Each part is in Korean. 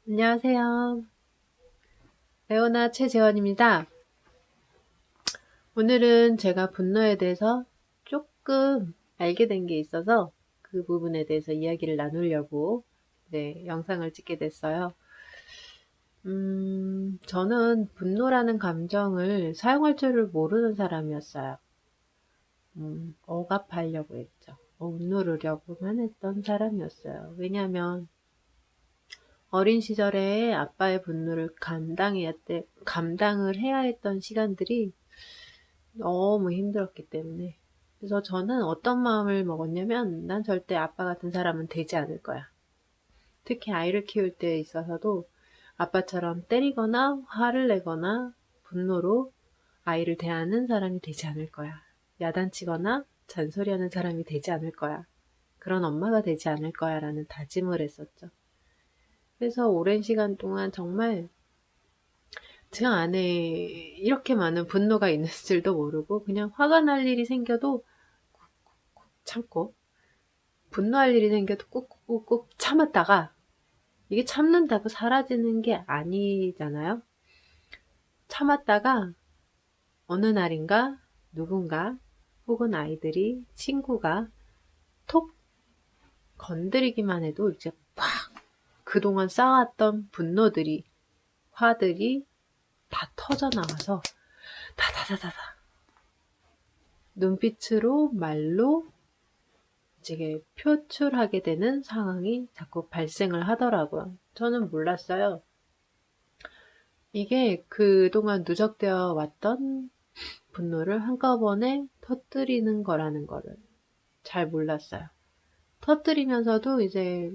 안녕하세요. 레오나 최재원입니다. 오늘은 제가 분노에 대해서 조금 알게 된 게 있어서 그 부분에 대해서 이야기를 나누려고 영상을 찍게 됐어요. 저는 분노라는 감정을 사용할 줄을 모르는 사람이었어요. 억압하려고 했죠. 억누르려고만 했던 사람이었어요. 왜냐하면 어린 시절에 아빠의 분노를 감당을 해야 했던 시간들이 너무 힘들었기 때문에. 그래서 저는 어떤 마음을 먹었냐면, 난 절대 아빠 같은 사람은 되지 않을 거야. 특히 아이를 키울 때 있어서도 아빠처럼 때리거나 화를 내거나 분노로 아이를 대하는 사람이 되지 않을 거야. 야단치거나 잔소리하는 사람이 되지 않을 거야. 그런 엄마가 되지 않을 거야 라는 다짐을 했었죠. 그래서 오랜 시간 동안 정말 제 안에 이렇게 많은 분노가 있는 줄도 모르고 그냥 화가 날 일이 생겨도 참고 분노할 일이 생겨도 꾹꾹꾹꾹 참았다가 이게 참는다고 사라지는 게 아니잖아요. 참았다가 어느 날인가 누군가 혹은 아이들이 친구가 톡 건드리기만 해도 이제 팍 그동안 쌓았던 분노들이 화들이 다 터져나와서 다다다다다 눈빛으로 말로 이제 표출하게 되는 상황이 자꾸 발생을 하더라고요. 저는 몰랐어요. 이게 그동안 누적되어 왔던 분노를 한꺼번에 터뜨리는 거라는 거를 잘 몰랐어요. 터뜨리면서도 이제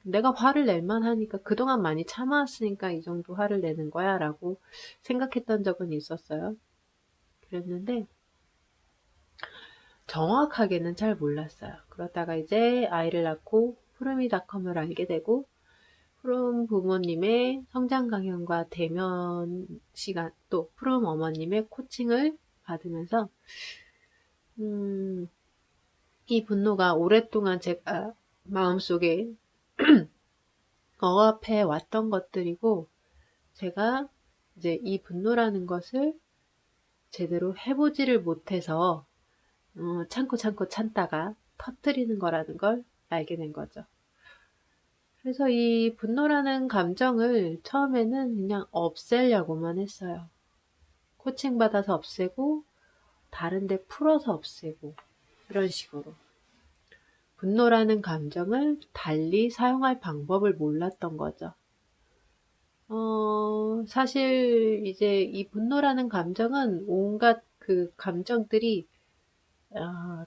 내가 화를 낼만 하니까 그동안 많이 참아왔으니까 이 정도 화를 내는 거야 라고 생각했던 적은 있었어요. 그랬는데 정확하게는 잘 몰랐어요. 그러다가 이제 아이를 낳고 푸르미닷컴을 알게 되고 푸름 부모님의 성장 강연과 대면 시간 또 푸름 어머님의 코칭을 받으면서 이 분노가 오랫동안 제가 마음속에 억압해 왔던 것들이고 제가 이제 이 분노라는 것을 제대로 해보지를 못해서 참고 참다가 터뜨리는 거라는 걸 알게 된 거죠. 그래서 이 분노라는 감정을 처음에는 그냥 없애려고만 했어요. 코칭 받아서 없애고 다른 데 풀어서 없애고 이런 식으로. 분노라는 감정을 달리 사용할 방법을 몰랐던 거죠. 사실 이제 이 분노라는 감정은 온갖 그 감정들이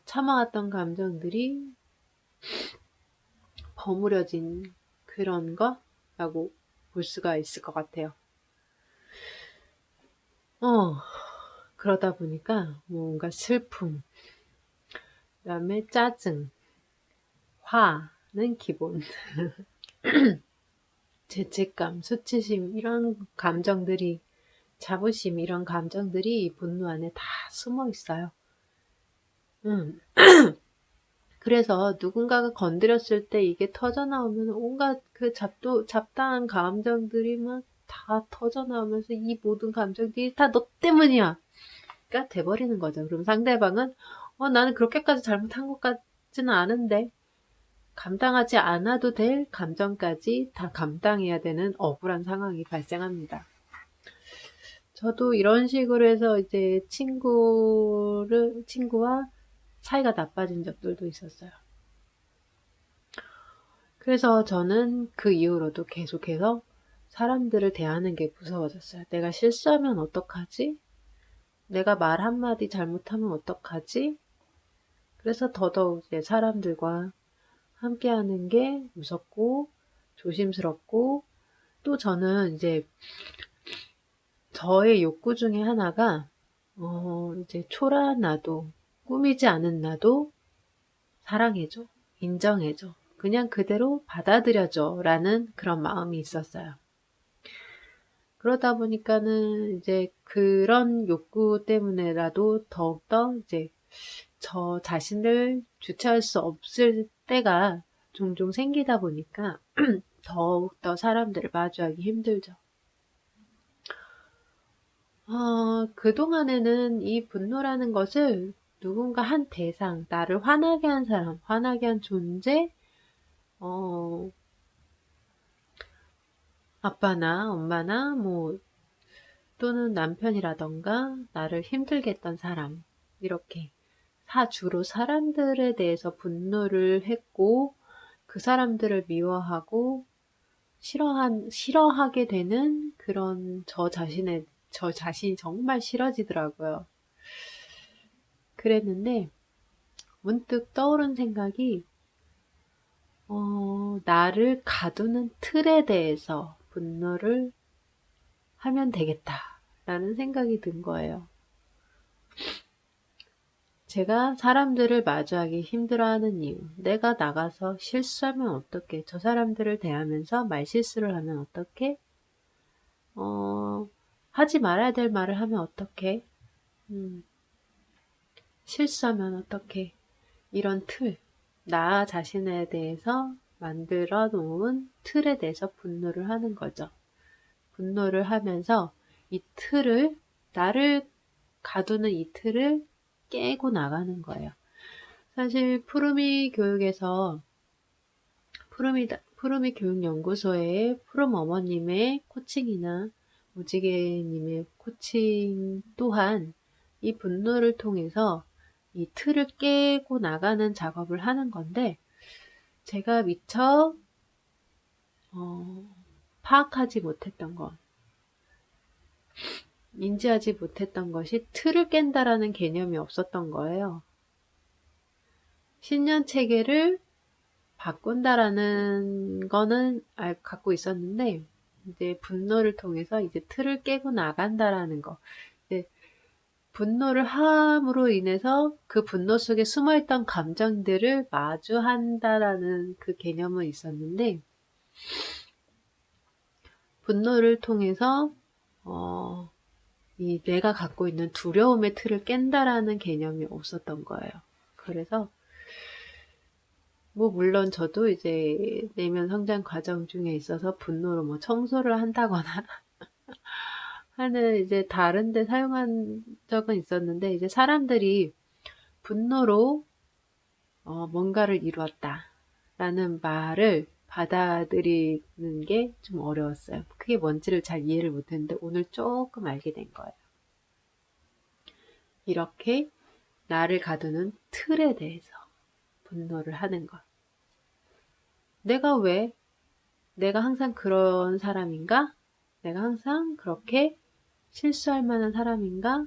참아왔던 감정들이 버무려진 그런 거라고 볼 수가 있을 것 같아요. 그러다 보니까 뭔가 슬픔, 그 다음에 짜증, 화는 기본, 죄책감, 수치심 이런 감정들이 자부심 이런 감정들이 이 분노 안에 다 숨어 있어요. 그래서 누군가가 건드렸을 때 이게 터져나오면 온갖 그 잡다한 감정들이 막 다 터져나오면서 이 모든 감정들이 다 너 때문이야 가 돼버리는 거죠. 그럼 상대방은 나는 그렇게까지 잘못한 것 같지는 않은데 감당하지 않아도 될 감정까지 다 감당해야 되는 억울한 상황이 발생합니다. 저도 이런 식으로 해서 이제 친구와 사이가 나빠진 적들도 있었어요. 그래서 저는 그 이후로도 계속해서 사람들을 대하는 게 무서워졌어요. 내가 실수하면 어떡하지? 내가 말 한마디 잘못하면 어떡하지? 그래서 더더욱 이제 사람들과 함께 하는 게 무섭고 조심스럽고 또 저는 이제 저의 욕구 중에 하나가 이제 초라한 나도 꾸미지 않은 나도 사랑해줘, 인정해줘, 그냥 그대로 받아들여줘 라는 그런 마음이 있었어요. 그러다 보니까는 이제 그런 욕구 때문에라도 더욱더 이제 저 자신을 주체할 수 없을 때가 종종 생기다 보니까 더욱더 사람들을 마주하기 힘들죠. 그동안에는 이 분노라는 것을 누군가 한 대상, 나를 화나게 한 사람, 화나게 한 존재, 아빠나 엄마나 또는 남편이라던가 나를 힘들게 했던 사람, 이렇게 주로 사람들에 대해서 분노를 했고 그 사람들을 미워하고 싫어하게 되는 그런 저 자신이 정말 싫어지더라고요. 그랬는데 문득 떠오른 생각이 나를 가두는 틀에 대해서 분노를 하면 되겠다라는 생각이 든 거예요. 제가 사람들을 마주하기 힘들어하는 이유, 내가 나가서 실수하면 어떡해, 저 사람들을 대하면서 말실수를 하면 어떡해, 하지 말아야 될 말을 하면 어떡해, 실수하면 어떡해, 이런 틀, 나 자신에 대해서 만들어 놓은 틀에 대해서 분노를 하는 거죠. 분노를 하면서 이 틀을, 나를 가두는 이 틀을 깨고 나가는 거예요. 사실 푸르미 교육에서 푸르미 교육연구소의 푸름 어머님의 코칭이나 무지개님의 코칭 또한 이 분노를 통해서 이 틀을 깨고 나가는 작업을 하는 건데, 제가 미처 파악하지 못했던 것, 인지하지 못했던 것이 틀을 깬다라는 개념이 없었던 거예요. 신년 체계를 바꾼다라는 거는 갖고 있었는데, 이제 분노를 통해서 이제 틀을 깨고 나간다라는 거. 이제 분노를 함으로 인해서 그 분노 속에 숨어있던 감정들을 마주한다라는 그 개념은 있었는데, 분노를 통해서 이 내가 갖고 있는 두려움의 틀을 깬다라는 개념이 없었던 거예요. 그래서 물론 저도 이제 내면 성장 과정 중에 있어서 분노로 청소를 한다거나 하는 이제 다른 데 사용한 적은 있었는데, 이제 사람들이 분노로 뭔가를 이루었다 라는 말을 받아들이는 게 좀 어려웠어요. 그게 뭔지를 잘 이해를 못했는데 오늘 조금 알게 된 거예요. 이렇게 나를 가두는 틀에 대해서 분노를 하는 것. 내가 항상 그런 사람인가? 내가 항상 그렇게 실수할 만한 사람인가?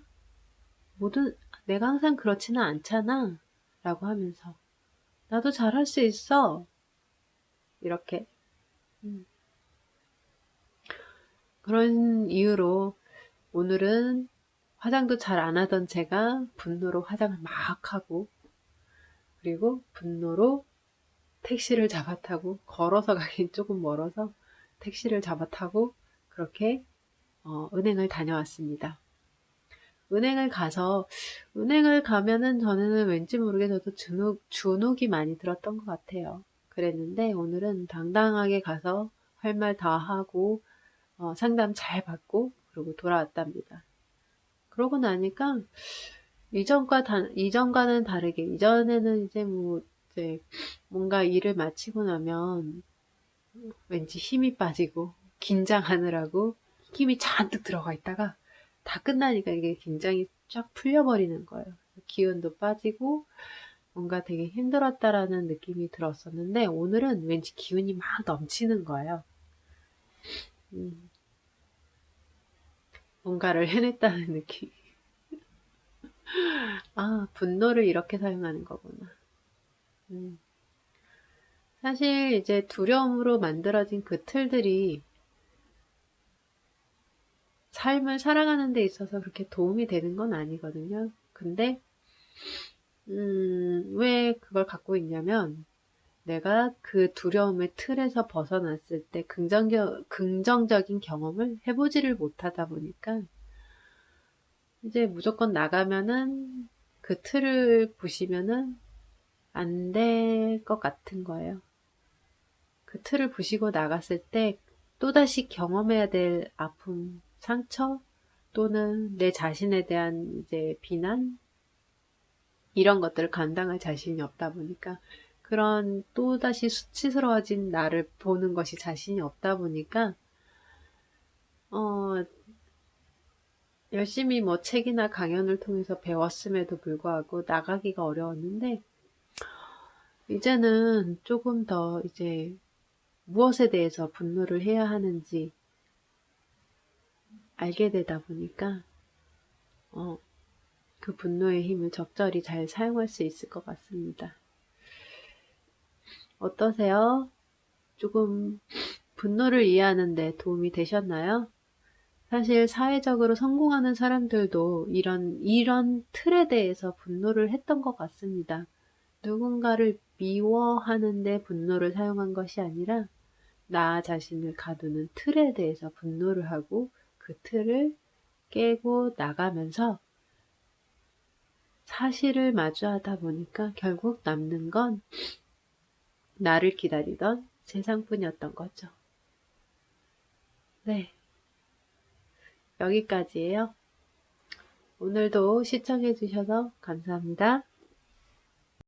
내가 항상 그렇지는 않잖아. 라고 하면서, 나도 잘할 수 있어. 이렇게. 그런 이유로 오늘은 화장도 잘 안 하던 제가 분노로 화장을 막 하고, 그리고 분노로 택시를 잡아타고, 걸어서 가긴 조금 멀어서 택시를 잡아타고 그렇게 은행을 다녀왔습니다. 은행을 가면은 저는 왠지 모르게 저도 주눅이 많이 들었던 것 같아요. 그랬는데 오늘은 당당하게 가서 할 말 다 하고 상담 잘 받고 그러고 돌아왔답니다. 그러고 나니까 이전과는 다르게, 이전에는 이제 뭔가 일을 마치고 나면 왠지 힘이 빠지고 긴장하느라고 힘이 잔뜩 들어가 있다가 다 끝나니까 이게 긴장이 쫙 풀려버리는 거예요. 기운도 빠지고 뭔가 되게 힘들었다라는 느낌이 들었었는데, 오늘은 왠지 기운이 막 넘치는 거예요. 뭔가를 해냈다는 느낌. 분노를 이렇게 사용하는 거구나. 사실 이제 두려움으로 만들어진 그 틀들이 삶을 살아가는 데 있어서 그렇게 도움이 되는 건 아니거든요. 근데 왜 그걸 갖고 있냐면, 내가 그 두려움의 틀에서 벗어났을 때 긍정적인 경험을 해보지를 못하다 보니까 이제 무조건 나가면은 그 틀을 부시면은 안 될 것 같은 거예요. 그 틀을 부시고 나갔을 때 또다시 경험해야 될 아픔, 상처 또는 내 자신에 대한 이제 비난 이런 것들을 감당할 자신이 없다 보니까 그런 또다시 수치스러워진 나를 보는 것이 자신이 없다 보니까 열심히 뭐 책이나 강연을 통해서 배웠음에도 불구하고 나가기가 어려웠는데 이제는 조금 더 이제 무엇에 대해서 분노를 해야 하는지 알게 되다 보니까 그 분노의 힘을 적절히 잘 사용할 수 있을 것 같습니다. 어떠세요? 조금 분노를 이해하는 데 도움이 되셨나요? 사실 사회적으로 성공하는 사람들도 이런 틀에 대해서 분노를 했던 것 같습니다. 누군가를 미워하는데 분노를 사용한 것이 아니라 나 자신을 가두는 틀에 대해서 분노를 하고 그 틀을 깨고 나가면서 사실을 마주하다 보니까 결국 남는 건 나를 기다리던 세상뿐이었던 거죠. 네, 여기까지예요. 오늘도 시청해 주셔서 감사합니다.